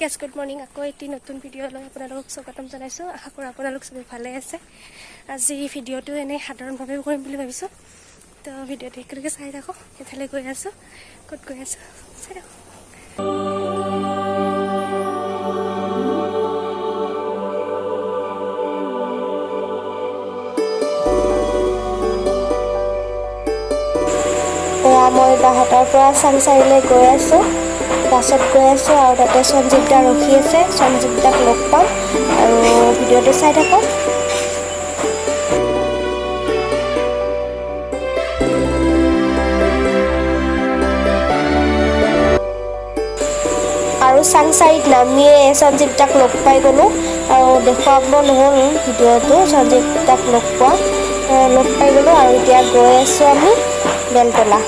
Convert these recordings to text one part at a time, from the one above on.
Gas good morning. আকৌ এটি নতুন ভিডিঅ' লৈ আপোনালোকক স্বাগতম জনাইছোঁ। আশা কৰোঁ আপোনালোক চবেই ভালে আছে। আজি ভিডিঅ'টো এনেই সাধাৰণভাৱে কৰিম বুলি ভাবিছোঁ। তো ভিডিঅ'টো একেলগে চাই থাকক। এফালে গৈ আছোঁ, ক'ত গৈ আছোঁ চাই থাকক। মই বাহঁতৰ পৰা চাংচাৰিলৈ গৈ আছোঁ, বাছত গৈ আছোঁ আৰু তাতে সঞ্জীৱ দা ৰখি আছে। সঞ্জীৱ দাক লগ পাম আৰু ভিডিঅ'টো চাই থাকক। আৰু চাংচাৰিত নামিয়ে সঞ্জীৱ দাক লগ পাই গ'লোঁ আৰু দেখুৱাব নহ'ল ভিডিঅ'টো। সঞ্জীৱ দাক লগ পাই গ'লোঁ আৰু এতিয়া গৈ আছোঁ আমি বেলতলা।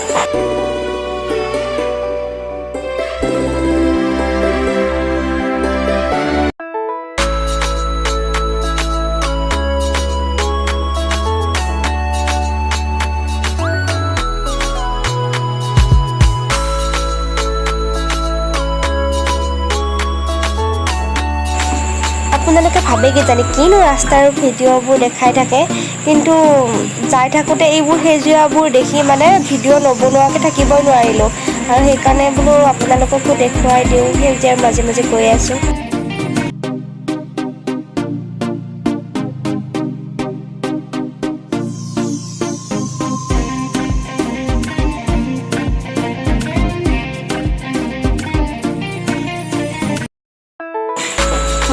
আপোনালোকে ভাবে কিজানি কিনো ৰাস্তাৰ ভিডিঅ'বোৰ দেখাই থাকে, কিন্তু যাই থাকোঁতে এইবোৰ সেউজীয়াবোৰ দেখি মানে ভিডিঅ' নবনোৱাকৈ থাকিবই নোৱাৰিলোঁ আৰু সেইকাৰণে বোলো আপোনালোককো দেখুৱাই দিওঁ। সেউজীয়াৰ মাজে মাজে গৈ আছোঁ।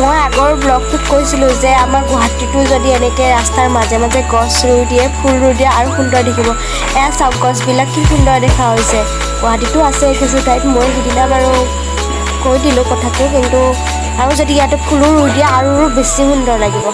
মই আগৰ ব্লগটোত কৈছিলোঁ যে আমাৰ গুৱাহাটীটো যদি এনেকৈ ৰাস্তাৰ মাজে মাজে গছ ৰুই দিয়ে, ফুল ৰুই দিয়ে আৰু সুন্দৰ দেখিব। এয়া চাওক, গছবিলাক কি সুন্দৰ দেখা হৈছে। গুৱাহাটীতো আছে কিছু ঠাইত, মই সিদিনা বাৰু কৈ দিলোঁ কথাটো, কিন্তু আৰু যদি ইয়াতে ফুলো ৰুই দিয়ে আৰু বেছি সুন্দৰ লাগিব।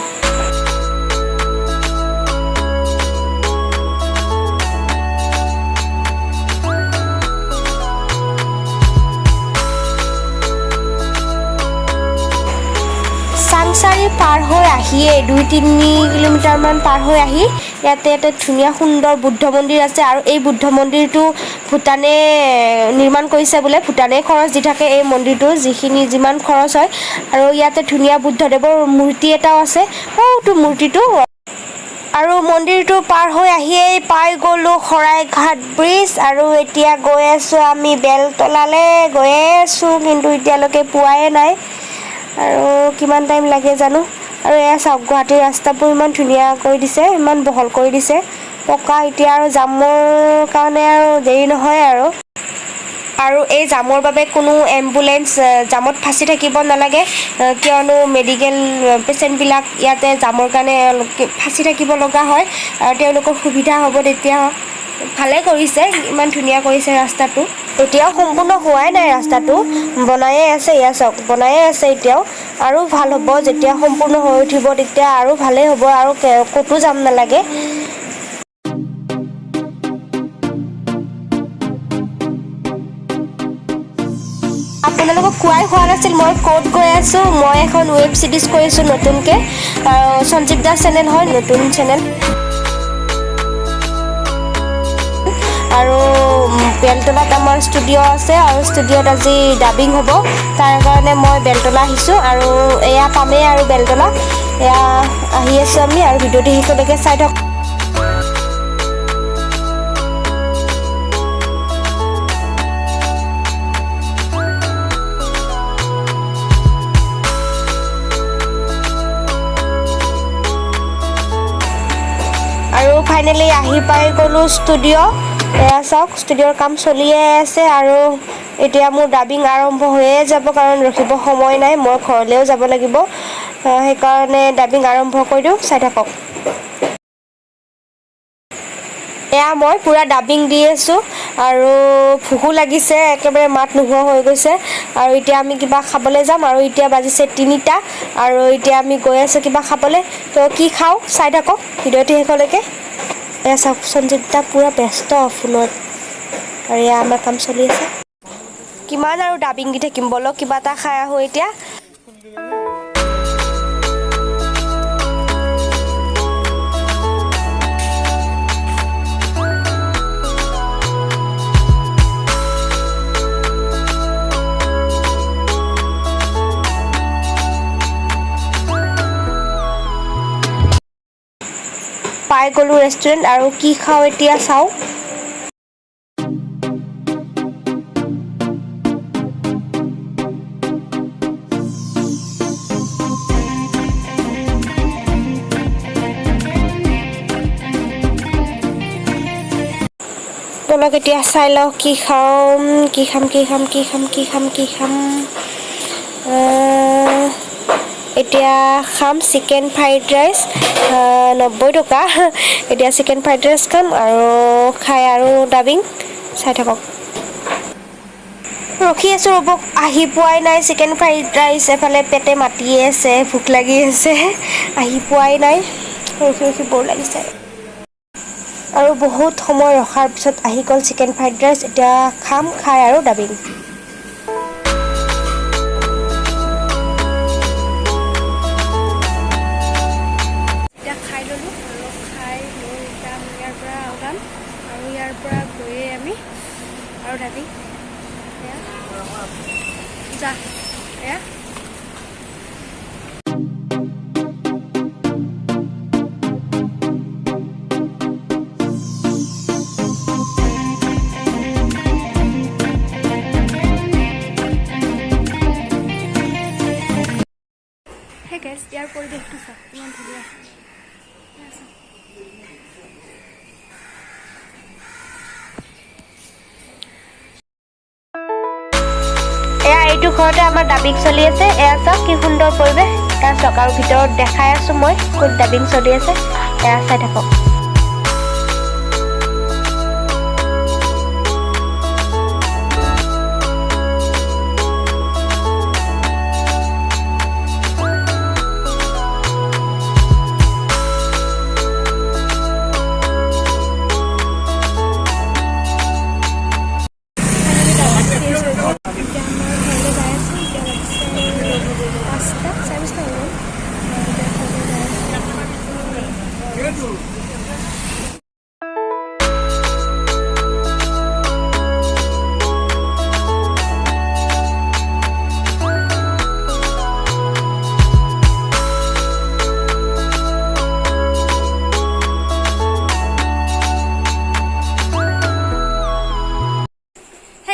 চাংচাৰি পাৰ হৈ আহিয়ে 2-3 কিলোমিটাৰমান পাৰ হৈ আহি ইয়াতে এটা ধুনীয়া সুন্দৰ বুদ্ধ মন্দিৰ আছে আৰু এই বুদ্ধ মন্দিৰটো ভূটানে নিৰ্মাণ কৰিছে বোলে। ভূটানে খৰচ দি থাকে এই মন্দিৰটো, যিমান খৰচ হয়। আৰু ইয়াতে ধুনীয়া বুদ্ধদেৱৰ মূৰ্তি এটাও আছে, সৰুটো মূৰ্তিটো। আৰু মন্দিৰটো পাৰ হৈ আহিয়েই পাই গ'লোঁ শৰাইঘাট ব্ৰিজ আৰু এতিয়া গৈ আছোঁ আমি বেলতলালৈ গৈয়ে আছোঁ, কিন্তু এতিয়ালৈকে পোৱাই নাই আৰু কিমান টাইম লাগে জানো। আৰু এয়া চাওক, গুৱাহাটীৰ ৰাস্তাবোৰ ইমান ধুনীয়া কৰি দিছে, ইমান বহল কৰি দিছে, পকা। এতিয়া আৰু জামৰ কাৰণে আৰু দেৰি নহয় আৰু এই জামৰ বাবে কোনো এম্বুলেঞ্চ জামত ফাঁচি থাকিব নালাগে, কিয়নো মেডিকেল পেচেণ্টবিলাক ইয়াতে জামৰ কাৰণে ফাঁচি থাকিব লগা হয় আৰু তেওঁলোকৰ সুবিধা হ'ব তেতিয়া। ভালে কৰিছে, ইমান ধুনীয়া কৰিছে ৰাস্তাটো। এতিয়াও সম্পূৰ্ণ হোৱাই নাই ৰাস্তাটো, বনায়ে আছে। এয়া চাওক, বনায়ে আছে এতিয়াও, আৰু ভাল হ'ব যেতিয়া সম্পূৰ্ণ হৈ উঠিব, তেতিয়া আৰু ভালেই হ'ব আৰু ক'তো যাম নালাগে। আপোনালোকক কোৱাই হোৱা নাছিল মই ক'ত গৈ আছোঁ। মই এখন ৱেব ছিৰিজ কৰিছোঁ নতুনকৈ, সঞ্জীৱ দাস চেনেল হয়, নতুন চেনেল। আৰু বেলতলাত আমাৰ ষ্টুডিঅ' আছে আৰু ষ্টুডিঅ'ত আজি ডাবিং হ'ব, তাৰ কাৰণে মই বেলতলা আহিছোঁ। আৰু এয়া পামেই আৰু বেলতলা, এয়া আহি আছোঁ আমি। আৰু ভিডিঅ'টো শেষলৈকে চাই থাকক। আৰু ফাইনেলি আহি পাই গ'লোঁ ষ্টুডিঅ'। এয়া চাওক, ষ্টুডিঅ'ৰ কাম চলিয়ে আছে আৰু এতিয়া মোৰ ডাবিং আৰম্ভ হৈয়ে যাব, কাৰণ ৰখিব সময় নাই, মই ঘৰলৈও যাব লাগিব। সেইকাৰণে ডাবিং আৰম্ভ কৰি দিওঁ, চাই থাকক। এয়া মই পূৰা ডাবিং দি আছোঁ আৰু ভোকো লাগিছে, একেবাৰে মাত নোহোৱা হৈ গৈছে। আৰু এতিয়া আমি কিবা খাবলৈ যাম, আৰু এতিয়া বাজিছে 3টা আৰু এতিয়া আমি গৈ আছোঁ কিবা খাবলৈ। তো কি খাওঁ চাই থাকক ভিডিঅ'টো শেষলৈকে। এয়া চাওক, সঞ্জীৱ দা পূৰা ব্যস্ত ফোনত, আৰু এয়া আমাৰ কাম চলি আছে। কিমান আৰু ডাবিং দি থাকিম, বলক কিবা এটা খাই আহোঁ এতিয়া। পাই গ'লোঁ ৰেষ্টুৰেণ্ট আৰু কি খাওঁ এতিয়া চাওঁ। তোমাক এতিয়া চাই লওঁ কি খাম এতিয়া খাম চিকেন ফ্ৰাইড ৰাইচ 90 টকা এতিয়া চিকেন ফ্ৰাইড ৰাইচ খাম আৰু খাই আৰু ডাবিং চাই থাকক। ৰখি আছোঁ ৰ'ব, আহি পোৱাই নাই চিকেন ফ্ৰাইড ৰাইচ, এফালে পেটে মাতিয়ে আছে, ভোক লাগি আছে, আহি পোৱাই নাই, ৰখি বৰ লাগিছে। আৰু বহুত সময় ৰখাৰ পিছত আহি গ'ল চিকেন ফ্ৰাইড ৰাইচ, এতিয়া খাম, খাই আৰু ডাবিং। এতিয়া খাই ল'লোঁ আৰু খাই লৈ এতিয়া আমি ইয়াৰ পৰা ওলাম আৰু ইয়াৰ পৰা গৈয়ে আমি আৰু ডাবিং যা এয়া গাইজ ইয়াৰ পৰিৱেশটো চাওক ইমান ধুনীয়া। এয়া এইটো ঘৰতে আমাৰ ডাবিং চলি আছে, এয়া চাওক কি সুন্দৰ পৰিৱেশ, এয়া চাওক আৰু ভিতৰত দেখাই আছোঁ মই ক'ত ডাবিং চলি আছে, এয়া চাই থাকক।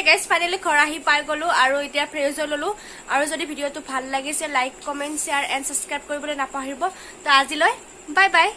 গাইজ ফাইনেলি ঘৰ আহি পাই গ'লোঁ আৰু এতিয়া ফ্ৰেছ হৈ ল'লোঁ আৰু যদি ভিডিঅ'টো ভাল লাগিছে like comment share and subscribe কৰিবলৈ নাপাহৰিব। তো আজিলৈ বাই বাই।